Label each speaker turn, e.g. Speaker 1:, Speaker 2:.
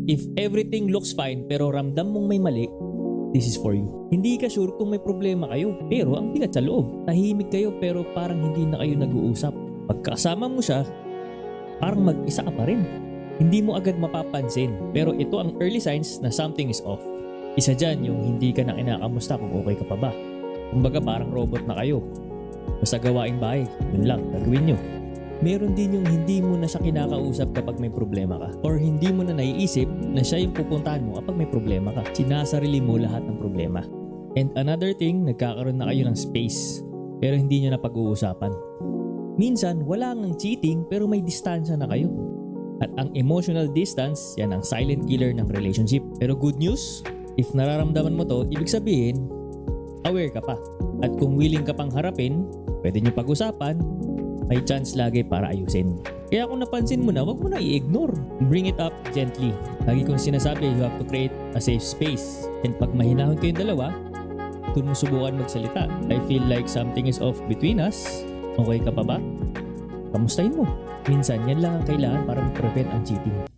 Speaker 1: If everything looks fine pero ramdam mong may mali, this is for you. Hindi ka sure kung may problema kayo, pero ang bigat sa loob. Tahimik kayo pero parang hindi na kayo nag-uusap. Pagkasama mo siya, parang mag-isa ka pa rin. Hindi mo agad mapapansin, pero ito ang early signs na something is off. Isa dyan yung hindi ka na kinakamusta kung okay ka pa ba. Kumbaga parang robot na kayo. Basta gawaing bahay, yun lang, gagawin nyo. Meron din yung hindi mo na siya kinakausap kapag may problema ka. Or hindi mo na naiisip na siya yung pupuntahan mo kapag may problema ka. Sinasarili mo lahat ng problema. And another thing, nagkakaroon na kayo ng space. Pero hindi nyo na pag-uusapan. Minsan, wala ngang cheating pero may distansya na kayo. At ang emotional distance, yan ang silent killer ng relationship. Pero good news, if nararamdaman mo to, ibig sabihin, aware ka pa. At kung willing ka pang harapin, pwede nyo pag-usapan, may chance lagi para ayusin. Kaya kung napansin mo na, wag mo na i-ignore. Bring it up gently. Lagi kong sinasabi, you have to create a safe space. And pag mahinahon kayong dalawa, doon mo subukan magsalita. I feel like something is off between us. Okay ka pa ba? Kamustahin mo. Minsan, yan lang ang kailangan para ma-prevent ang cheating.